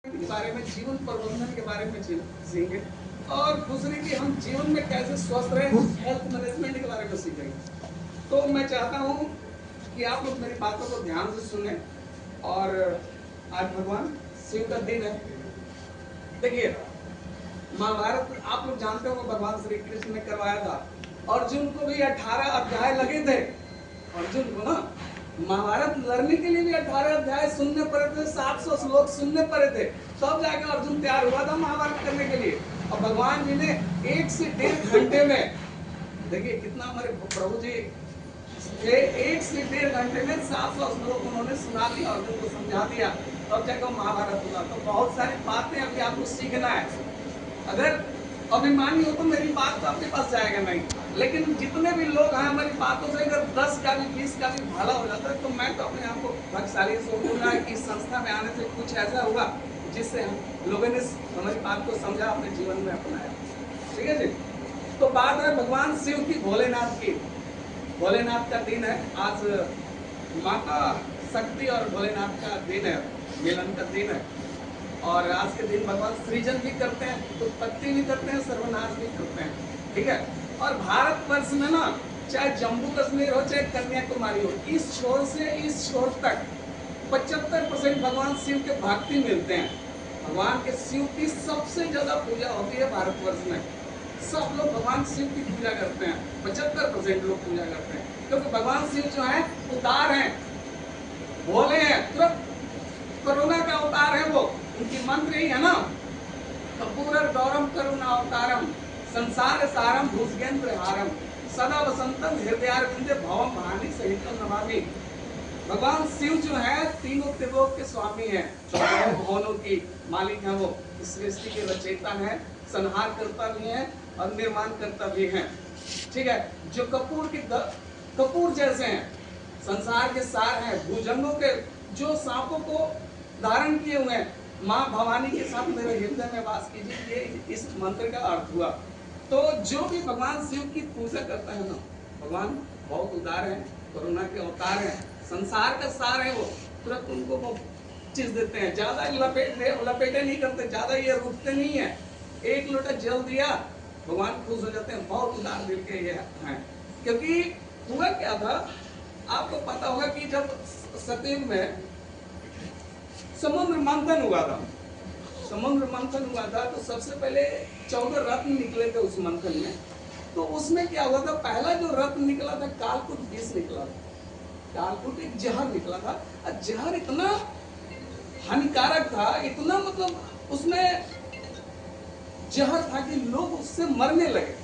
के बारे में, जीवन प्रबंधन के बारे में सीखेंगे और दूसरी की हम जीवन में कैसे स्वस्थ रहें, हेल्थ मैनेजमेंट के बारे में सीखेंगे। तो मैं चाहता हूँ कि आप लोग मेरी बातों को ध्यान से सुने। और आज भगवान शिव का दिन है। देखिए, महाभारत आप लोग जानते हो भगवान श्री कृष्ण ने करवाया था। अर्जुन को भी 18 अध्याय लगे थे। अर्जुन को ना महाभारत लड़ने के लिए भी 18 अध्याय सुनने पड़े थे, 700 श्लोक सुनने पड़े थे, तब जाकर अर्जुन तैयार हुआ था महाभारत करने के लिए। और भगवान जी ने 1 से 1.5 घंटे में, देखिए कितना हमारे प्रभु जी 1 से 1.5 घंटे में 700 श्लोक उन्होंने सुना दिया, अर्जुन को समझा दिया, तब जाकर महाभारत हुआ। तो बहुत सारी बातें अभी आपको सीखना है। अगर अभिमानी हो तो मेरी बात तो आपके पास जाएगा नहीं, लेकिन जितने भी लोग हैं हमारी बातों से अगर 10 का भी 20 का भी भला हो जाता है तो मैं तो अपने आप को भाग्यशाली समझूंगा कि इस संस्था में आने से कुछ ऐसा हुआ जिससे हम लोगों ने हमारी बात को समझा, अपने जीवन में अपनाया। ठीक है जी। तो बात है भगवान शिव की, भोलेनाथ की। भोलेनाथ का दिन है आज। माता शक्ति और भोलेनाथ का दिन है, मिलन का दिन है। और आज के दिन भगवान सृजन भी करते हैं, उत्पत्ति भी करते हैं, सर्वनाश भी करते हैं। ठीक है। और भारतवर्ष में ना, चाहे जम्मू कश्मीर हो चाहे कन्याकुमारी हो, इस छोर से इस छोर तक 75% भगवान शिव के भक्ति मिलते हैं। भगवान के शिव की सबसे ज्यादा पूजा होती है भारतवर्ष में। सब लोग भगवान शिव की पूजा करते हैं, 75% लोग पूजा करते हैं, क्योंकि भगवान शिव जो है उदार हैं, भोले हैं, तुरंत करुणा का अवतार है वो। उनकी मंत्र ही है ना, कपूरर गौरम करुणा अवतारम संसार सारम भुजगेंद्र हारम सदा वसंतम हृदयारविंदे भवम भानी सहितम नमामि। भगवान शिव जो है तीनों त्रिलोक के स्वामी हैं, भवनों की मालिक हैं। वो इस सृष्टि के रचयिता हैं, संहार करता भी हैं और निर्माण करता भी हैं। ठीक है। जो कपूर जैसे हैं, संसार के सार हैं, भुजंगों के जो सांपों को धारण किए हुए हैं, माँ भवानी के साथ मेरे हृदय में वास कीजिए, ये इस मंत्र का अर्थ हुआ। तो जो भी भगवान शिव की पूजा करता है ना, भगवान बहुत उदार है, करुणा के अवतार है, संसार का सार है। वो तुरंत उनको वो चीज देते हैं, ज्यादा लपेटे नहीं करते, ज्यादा ये रुकते नहीं है। एक लोटा जल दिया, भगवान खुश हो जाते हैं, बहुत उदार दिल के ये हैं। क्योंकि हुआ क्या था, आपको पता होगा कि जब सतयुग में समुद्र मंथन हुआ था, समुद्र मंथन हुआ था तो सबसे पहले 14 रत्न निकले थे उस मंथन में। तो उसमें क्या हुआ था, पहला जो रत्न निकला था कालकूट विष निकला था। कालकूट एक जहर निकला था, और जहर इतना हानिकारक था, इतना मतलब उसमें जहर था कि लोग उससे मरने लगे,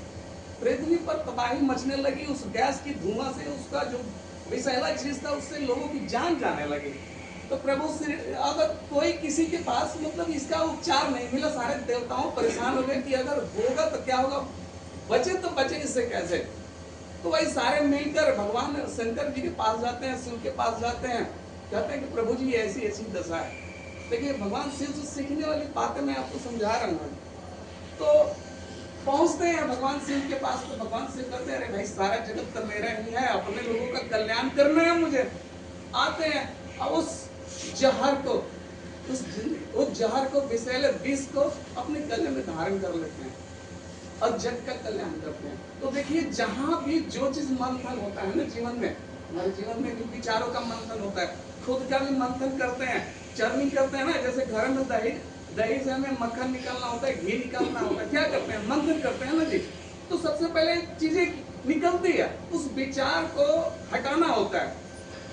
पृथ्वी पर तबाही मचने लगी। उस गैस की धुआं से, उसका जो विषैला चीज था उससे लोगों की जान जाने लगी। तो प्रभु श्री, अगर कोई किसी के पास मतलब इसका उपचार नहीं मिला, सारे देवताओं परेशान हो गए कि अगर होगा तो क्या होगा, बचे तो बचे इससे कैसे। तो वही सारे मिलकर भगवान शंकर जी के पास जाते हैं, शिव के पास जाते हैं, कहते हैं कि प्रभु जी ऐसी ऐसी दशा है। देखिए भगवान शिव से सीखने वाली बातें मैं आपको समझा रहा हूँ। तो पहुंचते हैं भगवान शिव के पास, तो भगवान शिव कहते हैं, अरे भाई सारा जगत तो मेरा ही है, अपने लोगों का कल्याण करना है मुझे। आते हैं और उस जहर को, उस जहर को, विषैले विष को अपने गले में धारण कर लेते हैं और जग का कल्याण करते हैं। तो देखिए जहां भी जो चीज मंथन होता है ना जीवन में, हमारे जीवन में भी विचारों का मंथन होता है, खुद का भी मंथन करते हैं, चरनी करते हैं ना। जैसे घर में दही से हमें मक्खन निकालना होता है, घी निकालना होता है, क्या करते हैं, मंथन करते हैं ना जी। तो सबसे पहले चीजें निकलती है, उस विचार को हटाना होता है,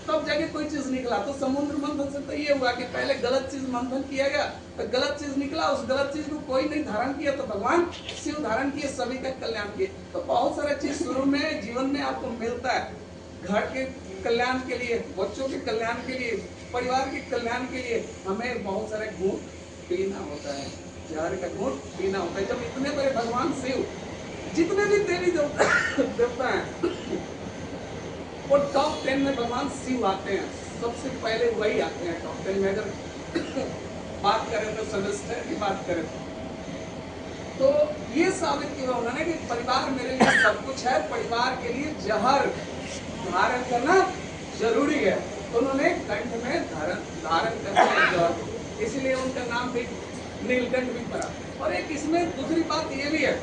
तब जाके कोई चीज निकला। तो समुद्र मंथन से तो ये हुआ कि पहले गलत चीज मंथन किया गया, तो गलत चीज निकला, उस गलत चीज को कोई नहीं धारण किया, तो भगवान शिव धारण किए, सभी का कल्याण किए। तो बहुत सारा चीज शुरू में जीवन में आपको मिलता है, घर के कल्याण के लिए, बच्चों के कल्याण के लिए, परिवार के कल्याण के लिए हमें बहुत सारे घूंट पीना होता है, जहर का घूंट पीना होता है। जब इतने बड़े भगवान शिव, जितने भी देवी देवता हैं, और टॉप 10 में भगवान शिव आते हैं, सबसे पहले वही आते हैं टॉप 10 में। अगर बात करें तो सदस्य की बात करें तो ये साबित किया उन्होंने कि परिवार मेरे लिए सब कुछ है, परिवार के लिए जहर धारण करना जरूरी है। तो उन्होंने कंठ में धारण करते हैं जहर। इसलिए उनका नाम भी नीलकंठ भी पड़ा। और एक इसमें दूसरी बात ये भी है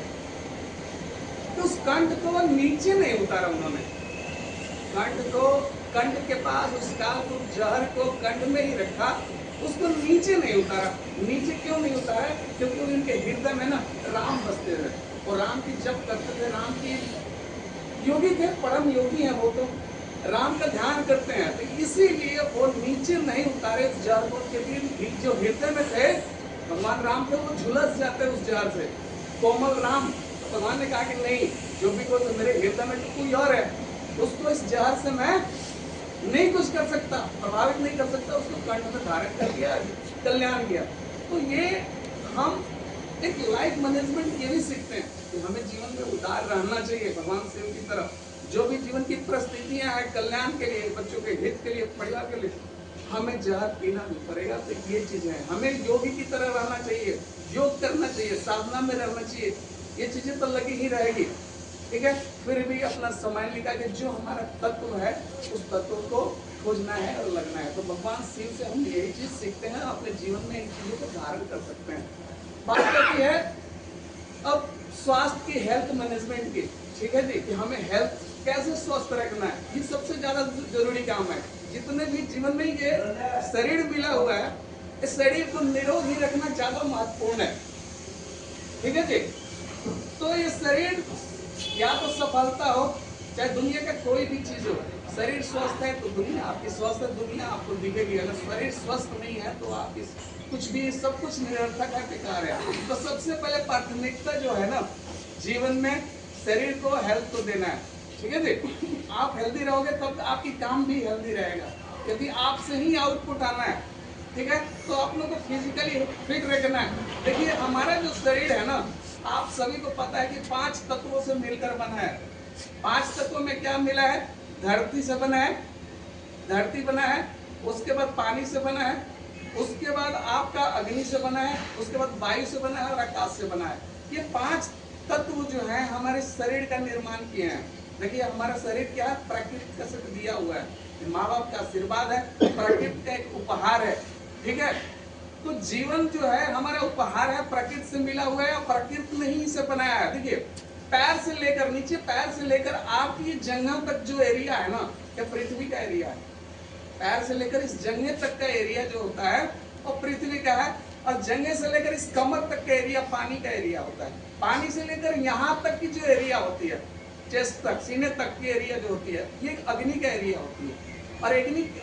कि उस कंठ को नीचे नहीं उतारा उन्होंने, कंठ के पास उस कालकूट जहर को कंठ में ही रखा, उसको नीचे नहीं उतारा। नीचे क्यों नहीं उतारा? क्योंकि उनके हृदय में ना राम बसते थे और राम की जप करते थे। राम की योगी थे, परम योगी हैं वो, तो राम का ध्यान करते हैं, तो इसीलिए वो नीचे नहीं उतारे उस जहर को, क्योंकि जो हृदय में थे भगवान राम थे वो झुलस जाते उस जहर से, कोमल राम। तो भगवान ने कहा कि नहीं, जो भी कोई तो मेरे हृदय में तो कोई और है, उसको इस जहर से मैं नहीं कुछ कर सकता, प्रभावित नहीं कर सकता, उसको कंठ में धारण कर दिया, कल्याण किया। तो ये हम एक लाइफ मैनेजमेंट ये भी सीखते हैं कि हमें जीवन में उदार रहना चाहिए भगवान शिव की तरफ। जो भी जीवन की परिस्थितियां हैं कल्याण के लिए, बच्चों के हित के लिए, परिवार के लिए, हमें जहर पीना भी पड़ेगा। तो ये चीजें हैं, हमें योगी की तरह रहना चाहिए, योग करना चाहिए, साधना में रहना चाहिए, ये चीजें तो लगी ही रहेगी, ठीक है। फिर भी अपना समय निकाल के जो हमारा तत्व है उस तत्व को खोजना है और लगना है। तो भगवान शिव से हम यही चीज सीखते हैं, अपने जीवन में इन चीजों को धारण कर सकते हैं। बात करती है अब स्वास्थ्य की, हेल्थ मैनेजमेंट की, ठीक है जी, कि हमें हेल्थ कैसे स्वस्थ रखना है, ये सबसे ज्यादा जरूरी काम है। जितने भी जीवन में ये शरीर मिला हुआ है, इस शरीर को निरोगी रखना ज्यादा महत्वपूर्ण है, ठीक है जी। तो ये शरीर या तो सफलता हो, चाहे दुनिया का कोई भी चीज हो, शरीर स्वस्थ है तो दुनिया आपकी स्वस्थ है, दुनिया आपको दिखेगी। अगर शरीर स्वस्थ नहीं है तो आपकी कुछ भी, सब कुछ निरर्थक है, बेकार है। तो सबसे पहले प्राथमिकता जो है ना जीवन में, शरीर को, हेल्थ को देना है, ठीक है जी। आप हेल्दी रहोगे तब आपकी काम भी हेल्दी रहेगा, यदि आपसे ही आउटपुट आना है, ठीक है। तो आप लोग को फिजिकली फिट रखना है। देखिए हमारा जो शरीर है ना, आप सभी को पता है कि 5 तत्वों से मिलकर बना है। 5 तत्वों में क्या मिला है? धरती से बना है, धरती बना है, उसके बाद पानी से बना है, उसके बाद आपका अग्नि से बना है, उसके बाद वायु से बना है और आकाश से बना है। ये 5 तत्व जो है हमारे शरीर का निर्माण किए हैं। देखिए हमारा शरीर क्या है? प्रकृति से दिया हुआ है, माँ बाप का आशीर्वाद है, प्रकृति का एक उपहार है, ठीक है। तो जीवन जो है हमारा उपहार है, प्रकृति से मिला हुआ है और प्रकृति ने ही इसे बनाया है। देखिए पैर से लेकर नीचे, पैर से लेकर आपकी जंघा तक जो एरिया है ना, ये पृथ्वी का एरिया है। पैर से लेकर इस जंघे तक का एरिया जो होता है वो पृथ्वी का है, और जंघे से लेकर इस कमर तक का एरिया पानी का एरिया होता है। पानी से लेकर यहाँ तक की जो एरिया होती है, चेस्ट तक, सीने तक की एरिया जो होती है, ये अग्नि का एरिया होती है। और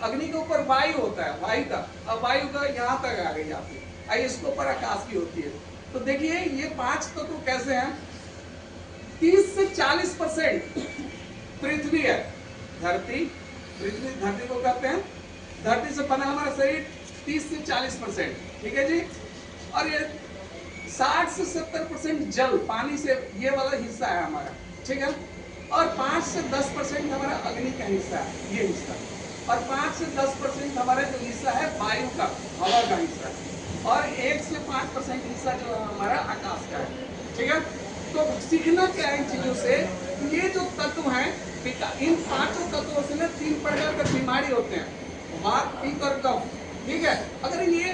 अग्नि के ऊपर वायु होता है, वायु का, और वायु का यहाँ तक आ गई आपकी, इसके ऊपर आकाश की होती है। तो देखिए ये 5 तत्व कैसे हैं? 30 से 40% पृथ्वी है, धरती, पृथ्वी धरती को कहते हैं, धरती से बना हमारा शरीर 30 से 40%, ठीक है जी। और ये 60 से 70% जल, पानी से, ये वाला हिस्सा है हमारा, ठीक है। और 5 से 10% हमारा अग्नि का हिस्सा है, ये हिस्सा। और 5 से 10% हमारा जो हिस्सा है वायु का, हवा का हिस्सा है। और 1 से 5% हिस्सा जो है हमारा आकाश का है, ठीक है। तो सीखना क्या है इन चीजों से? ये जो तत्व हैं, इन 5 तत्वों से ना 3 प्रकार के बीमारी होते हैं, वात, पित्त और कफ, ठीक है। अगर ये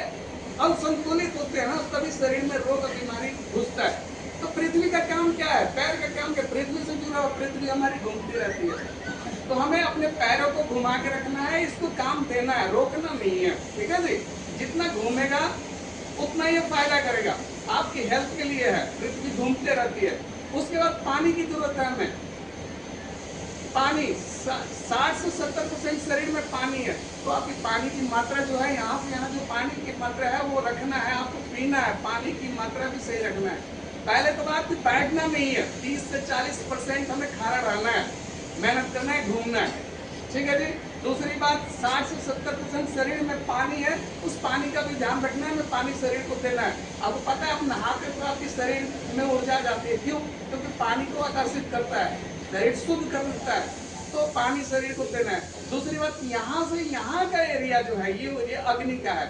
असंतुलित होते हैं ना तभी शरीर में रोग और बीमारी घुसता है। तो पृथ्वी का काम क्या है? पैर का काम क्या? पृथ्वी से जुड़ा हुआ, पृथ्वी हमारी घूमती रहती है, तो हमें अपने पैरों को घुमा के रखना है, इसको काम देना है, रोकना नहीं है, ठीक है जी। जितना घूमेगा उतना ये फायदा करेगा, आपकी हेल्थ के लिए है, पृथ्वी घूमते रहती है। उसके बाद पानी की जरूरत है हमें, पानी 60 से 70% शरीर में पानी है, तो आपकी पानी की मात्रा जो है, यहाँ से यहाँ जो पानी की मात्रा है वो रखना है, आपको पीना है, पानी की मात्रा भी सही रखना है। पहले तो बात बैठना नहीं है, 30 से 40% हमें खड़ा रहना है, मेहनत करना है, घूमना है, ठीक है जी। दूसरी बात 60 से 70% शरीर में पानी है, उस पानी का भी ध्यान रखना है, हमें पानी शरीर को देना है। आपको पता है आप नहाते तो आपके शरीर में ऊर्जा जाती है, क्यों? क्योंकि पानी को आकर्षित करता है, शरीर शुद्ध कर देता है, तो पानी शरीर को देना है। दूसरी बात यहाँ से यहाँ का एरिया जो है ये एरिया अग्नि का है।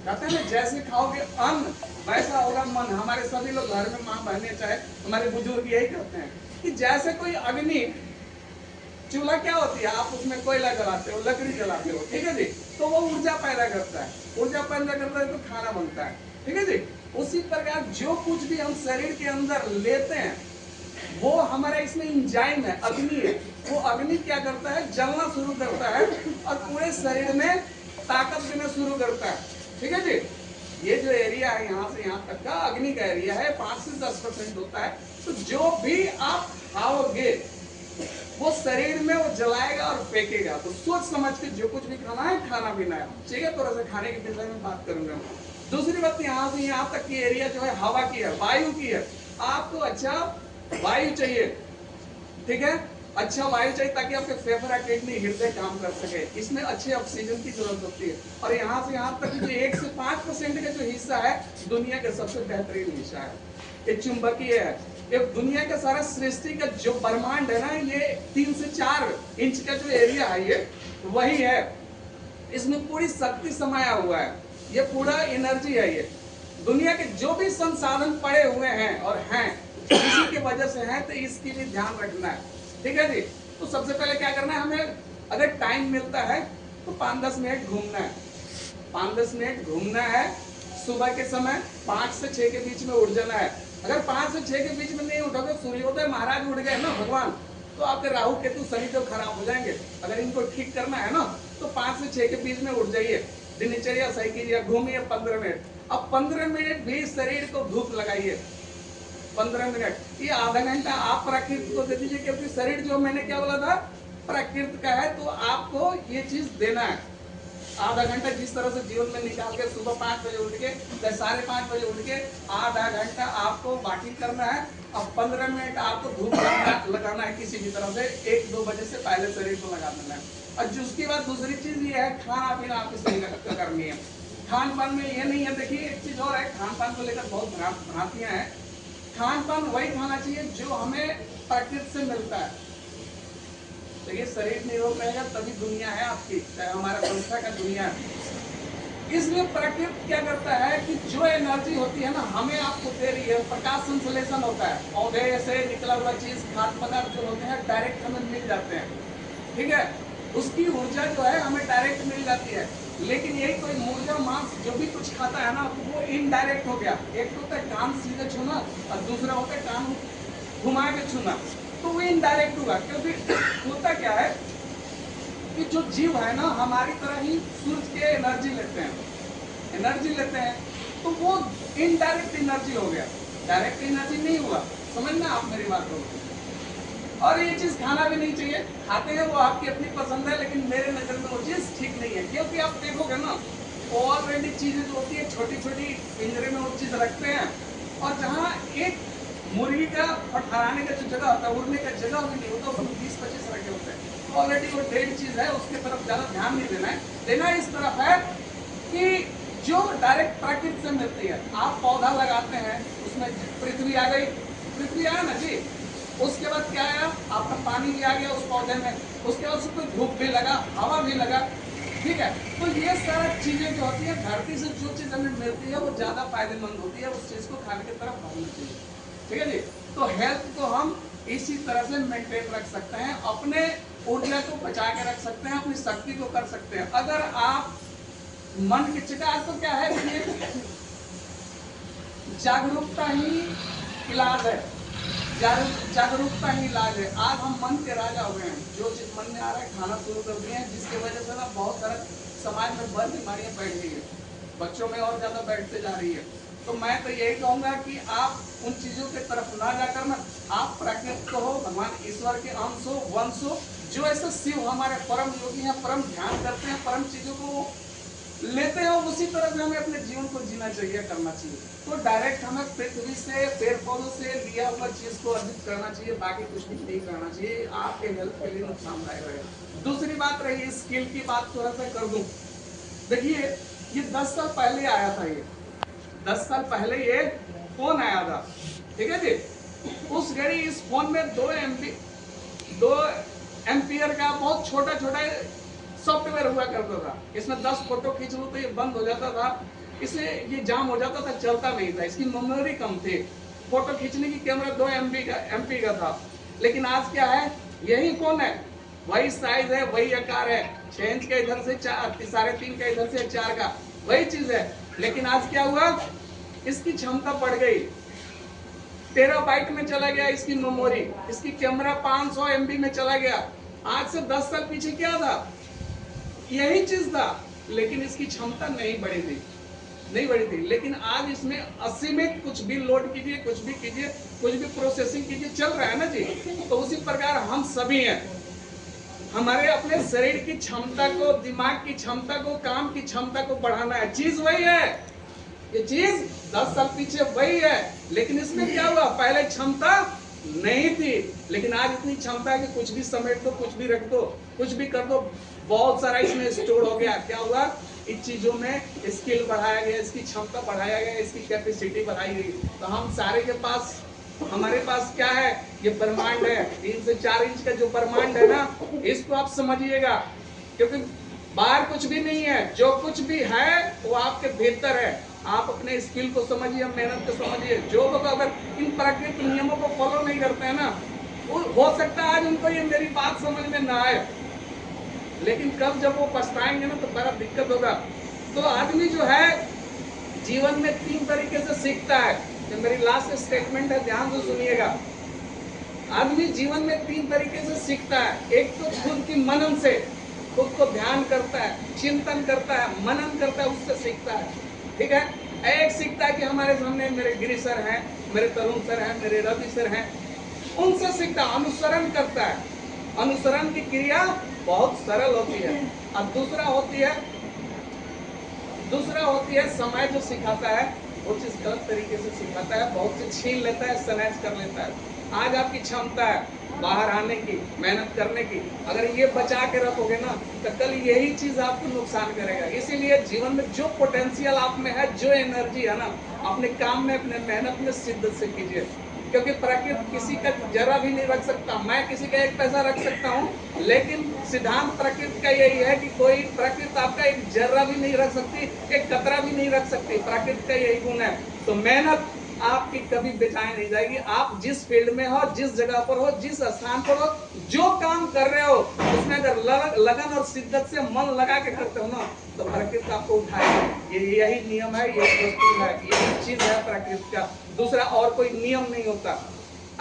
कहते हैं ना जैसे खाओगे अन्न वैसा होगा मन। हमारे सभी लोग घर में, माँ बहने चाहे हमारे बुजुर्ग यही कहते हैं कि जैसे कोई अग्नि चूल्हा क्या होती है, आप उसमें कोयला जलाते हो, लकड़ी जलाते हो, ठीक है जी, तो वो ऊर्जा पैदा करता है, ऊर्जा पैदा करता है तो खाना बनता है, ठीक है जी। उसी प्रकार जो कुछ भी हम शरीर के अंदर लेते हैं वो हमारा इसमें इंजाइम है, अग्नि है, वो अग्नि क्या करता है, जलना शुरू करता है और पूरे शरीर में ताकत देना शुरू करता है, ठीक है जी। ये जो एरिया है यहाँ से यहाँ तक का अग्नि का एरिया है, 5 से 10% होता है। तो जो भी आप खाओगे वो शरीर में वो जलाएगा और फेंकेगा। तो सोच समझ के जो कुछ भी खाना है, खाना पीना है, ठीक है। थोड़ा सा खाने के विषय में बात करूंगा। दूसरी बात, यहाँ से यहाँ तक की एरिया जो है हवा की है, वायु की है। आपको अच्छा वायु चाहिए, ठीक है, अच्छा वायु चाहिए ताकि आपके फेफड़ा, किडनी, हृदय काम कर सके। इसमें अच्छे ऑक्सीजन की जरूरत होती है। और यहाँ से यहाँ तक जो 1 से 5% का जो हिस्सा है दुनिया का सबसे बेहतरीन हिस्सा है, ये चुंबकीय है। ये दुनिया का सारा सृष्टि का जो ब्रह्मांड है ना, ये 3 से 4 इंच का जो एरिया है ये वही है। इसमें पूरी शक्ति समाया हुआ है, ये पूरा एनर्जी है। ये दुनिया के जो भी संसाधन पड़े हुए हैं और हैं इसी की वजह से हैं, तो इसकी भी ध्यान रखना है, ठीक है जी। तो सबसे पहले क्या करना है, हमें अगर टाइम मिलता है तो 5-10 मिनट घूमना है, 5-10 मिनट घूमना है। सुबह के समय 5 से 6 के बीच में उठ जाना है। अगर 5 से 6 के बीच में नहीं उठोगे, सूर्योदय महाराज उठ गए ना भगवान, तो आपके राहु केतु शनि तो खराब हो जाएंगे। अगर इनको ठीक करना है ना तो 5 से 6 के बीच में उठ जाइए, दिनचर्या सही कीजिए, घूमिए 15 मिनट। अब 15 मिनट भी शरीर को धूप लगाइए, 15 मिनट, ये आधा घंटा आप प्रकृति को दे दीजिए, क्योंकि शरीर जो मैंने क्या बोला था प्रकृति का है, तो आपको ये चीज देना है। आधा घंटा जिस तरह से जीवन में निकाल के सुबह 5 बजे उठ के 5:30 बजे उठ के आधा घंटा आपको वॉकिंग करना है। अब 15 मिनट आपको धूप लगाना है किसी भी तरह से, 1-2 बजे से पहले शरीर को लगा देना है। और जिसके बाद दूसरी चीज ये है, खाना पीना आपको सही करनी है। खान पान में ये नहीं है, देखिए एक चीज और है, खान पान को लेकर बहुत भ्रांतियां हैं। खान पान वही खाना चाहिए जो हमें प्रकृति से मिलता है। तो ये शरीर निरोग रहेगा तभी दुनिया है आपकी, हमारा संस्था का दुनिया है। इसलिए प्रकृति क्या करता है कि जो एनर्जी होती है ना हमें आपको दे रही है, प्रकाश संश्लेषण होता है, पौधे से निकला हुआ चीज, खाद्य पदार्थ जो होते हैं डायरेक्ट हमें मिल जाते हैं, ठीक है। उसकी ऊर्जा जो है हमें डायरेक्ट मिल जाती है। लेकिन यही कोई मुर्गा मांस जो भी कुछ खाता है ना, वो इनडायरेक्ट हो गया। एक तो होता है कान सीधे छूना और दूसरा होता है कान घुमा के छूना, तो वो इनडायरेक्ट होगा। क्योंकि होता क्या है कि जो जीव है ना हमारी तरह ही सूर्य के एनर्जी लेते हैं, तो वो इनडायरेक्ट एनर्जी हो गया, डायरेक्ट एनर्जी नहीं हुआ। समझना आप मेरी बात को। और ये चीज खाना भी नहीं चाहिए, खाते हैं वो आपकी अपनी पसंद है, लेकिन मेरे नजर में वो चीज ठीक नहीं है। क्योंकि आप देखोगे ना ऑलरेडी चीजें जो होती है छोटी छोटी पिंजरे में वो चीज रखते हैं, और जहाँ एक मुर्गी का फटफड़ाने का जो जगह होता है, उड़ने का जगह भी नहीं होता, उसमें 20-25 रखे होते हैं। ऑलरेडी वो डेड चीज है, उसके तरफ ज्यादा ध्यान नहीं देना है। देना इस तरफ है कि जो डायरेक्ट प्रकृति से मिलती है। आप पौधा लगाते हैं, उसमें पृथ्वी आ गई, पृथ्वी आया ना जी, उसके बाद क्या आया, आपका पानी भी आ गया उस पौधे में, उसके बाद उसको धूप भी लगा, हवा भी लगा, ठीक है। तो ये सारा चीजें जो होती है, धरती से जो चीज हमें मिलती है वो ज्यादा फायदेमंद होती है, उस चीज को खाने की तरफ भागना चाहिए, ठीक है जी। तो हेल्थ को हम इसी तरह से मेंटेन रख सकते हैं, अपने ऊर्जा को बचा के रख सकते हैं, अपनी शक्ति को कर सकते हैं। अगर आप मन की चिकास, तो क्या है ये जागरूकता ही इलाज है, जागरूकता ही इलाज है। आज हम मन के राजा हुए हैं, जो चीज मन में आ रहा है खाना शुरू कर दिए हैं, जिसकी वजह से ना बहुत सारा समाज में बड़ बीमारियां बैठ गई है, बच्चों में और ज्यादा बैठते जा रही है। तो मैं तो यही कहूंगा कि आप उन चीजों के तरफ ना जाकर ना, आप प्रकृति को हो, भगवान ईश्वर के अंश हो, वंश हो, जो ऐसे शिव हमारे परम योगी हैं, परम ध्यान करते हैं, परम चीजों को लेते हैं, उसी तरह से हमें अपने जीवन को जीना चाहिए, करना चाहिए। तो डायरेक्ट हमें पृथ्वी से, पेड़ पौधों से लिया हुआ चीज को अर्जित करना चाहिए, बाकी कुछ भी नहीं करना चाहिए, आपके हेल्थ के लिए नुकसानदायक रहेगा। दूसरी बात रही स्किल की बात, थोड़ा सा कर दूं। देखिए ये 10 साल पहले आया था, ये 10 साल पहले ये फोन आया था, ठीक है जी। उस घड़ी इस फोन में 2 एम्पियर का बहुत छोटा छोटा सॉफ्टवेयर हुआ करता था। इसमें 10 फोटो खींच लो तो ये बंद हो जाता था, इसलिए ये जाम हो जाता था, चलता नहीं था, इसकी मेमोरी कम थी। फोटो खींचने की कैमरा 2 एमपी का था। लेकिन आज क्या है, यही फोन है, वही साइज है, वही आकार है, 6 इंच का इधर से 4, 3.5 का इधर से 4 का, वही चीज है। लेकिन आज क्या हुआ, इसकी क्षमता बढ़ गई, टेराबाइट में चला गया इसकी मेमोरी, इसकी कैमरा 500 MB में चला गया। आज से 10 साल पीछे क्या था, यही चीज था, लेकिन इसकी क्षमता नहीं बढ़ी थी, नहीं बढ़ी थी। लेकिन आज इसमें असीमित कुछ भी लोड कीजिए, कुछ भी कीजिए, कुछ भी प्रोसेसिंग कीजिए, चल रहा है ना जी। तो उसी प्रकार हम सभी हैं, हमारे अपने शरीर की क्षमता को, दिमाग की क्षमता को, काम की क्षमता को बढ़ाना है। चीज वही है, ये चीज 10 साल पीछे वही है, लेकिन इसमें क्या हुआ, पहले क्षमता नहीं थी, लेकिन आज इतनी क्षमता है कि कुछ भी समेट दो, कुछ भी रख दो, कुछ भी कर दो, बहुत सारा इसमें स्टोर हो गया। क्या हुआ, इन चीजों में स्किल बढ़ाया गया, इसकी क्षमता बढ़ाया गया, इसकी कैपेसिटी बढ़ाई गई। तो हम सारे के पास, हमारे पास क्या है, ये ब्रह्मांड है, 3 से 4 इंच का जो ब्रह्मांड है ना, इसको आप समझिएगा, क्योंकि बाहर कुछ भी नहीं है, जो कुछ भी है वो आपके भीतर है। आप अपने स्किल को समझिए, मेहनत को समझिए। जो लोग अगर इन प्राकृतिक नियमों को फॉलो नहीं करते हैं ना, वो हो सकता है आज उनको ये मेरी बात समझ में ना आए, लेकिन कल जब वो पछताएंगे ना तो बड़ा दिक्कत होगा। तो आदमी जो है जीवन में 3 तरीके से सीखता है, ये मेरी लास्ट स्टेटमेंट है, ध्यान से सुनिएगा। आदमी जीवन में 3 तरीके से सीखता है। एक तो खुद की मनन से, खुद को ध्यान करता है, चिंतन करता है, मनन करता है, उससे सीखता है, ठीक है। एक सीखता है कि हमारे सामने मेरे गिरी सर हैं, मेरे तरुण सर हैं, मेरे रवि सर हैं, उनसे सीखता, अनुसरण करता है। अनुसरण की क्रिया बहुत सरल होती है। और दूसरा होती है समय जो सिखाता है वो चीज गलत तरीके से सिखाता है, बहुत से छीन लेता है, स्नैच कर लेता है। आज आपकी क्षमता है बाहर आने की, मेहनत करने की, अगर ये बचा के रखोगे ना तो कल यही चीज आपको नुकसान करेगा। इसीलिए जीवन में जो पोटेंशियल आप में है, जो एनर्जी है ना, अपने काम में, अपने मेहनत में शिद्दत से कीजिए, क्योंकि प्रकृति किसी का जरा भी नहीं रख सकता। मैं किसी का 1 पैसा रख सकता हूँ, लेकिन सिद्धांत प्रकृति का यही है कि कोई, प्रकृति आपका 1 जर्रा भी नहीं रख सकती, 1 कतरा भी नहीं रख सकती। प्रकृति का यही गुण है। तो मेहनत आपकी कभी बेचाई नहीं जाएगी। आप जिस फील्ड में हो, जिस जगह पर हो, जिस स्थान पर हो, जो काम कर रहे हो, उसमें अगर लगन और शिद्दत से मन लगा के करते हो ना, तो प्रकृति आपको उठाएगी। ये यही नियम है, यही दस्तूर है, यही चीज है प्रकृति का। दूसरा और कोई नियम नहीं होता।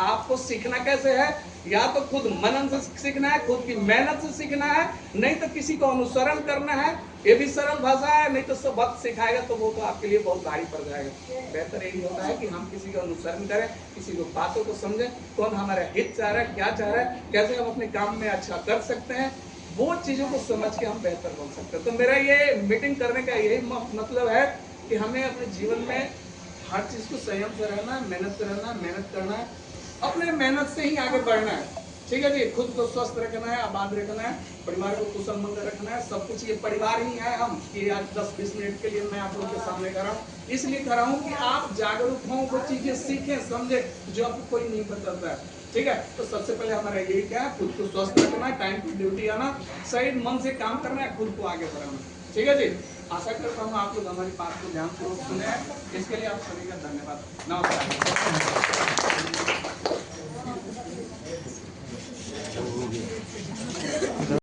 आपको सीखना कैसे है, या तो खुद मनन से सीखना है, खुद की मेहनत से सीखना है, नहीं तो किसी को अनुसरण करना है। ये भी सरल भाषा है, नहीं तो सब वक्त सिखाएगा तो वो तो आपके लिए बहुत भारी पड़ जाएगा। बेहतर यही होता है कि हम किसी का अनुसरण करें, किसी को बातों को समझें, कौन हमारा हित चाह रहा है, क्या चाह रहा है, कैसे हम अपने काम में अच्छा कर सकते हैं, वो चीजों को समझ के हम बेहतर बन सकते हैं। तो मेरा ये मीटिंग करने का यही मतलब है कि हमें अपने जीवन में हर चीज को संयम से रहना है, मेहनत से रहना है, मेहनत करना है, अपने मेहनत से ही आगे बढ़ना है, ठीक है जी। खुद को स्वस्थ रखना है, आबाद रखना है, परिवार को कुशल मंगल रखना है। सब कुछ ये परिवार ही है। हम कि आज 10-20 मिनट के लिए मैं आप लोगों के सामने कर रहा हूँ, इसलिए कर रहा हूँ कि आप जागरूक हों, वो चीजें सीखें, समझे जो आपको कोई नहीं बताता है, ठीक है। तो सबसे पहले हमारा यही क्या है, खुद को स्वस्थ रखना है, टाइम टू ड्यूटी आना, सही मन से काम करना है, खुद को आगे बढ़ाना, ठीक है जी। आशा करता हूँ आप लोग हमारी बात को ध्यानपूर्वक सुने हैं। इसके लिए आप सभी का धन्यवाद। नमस्कार।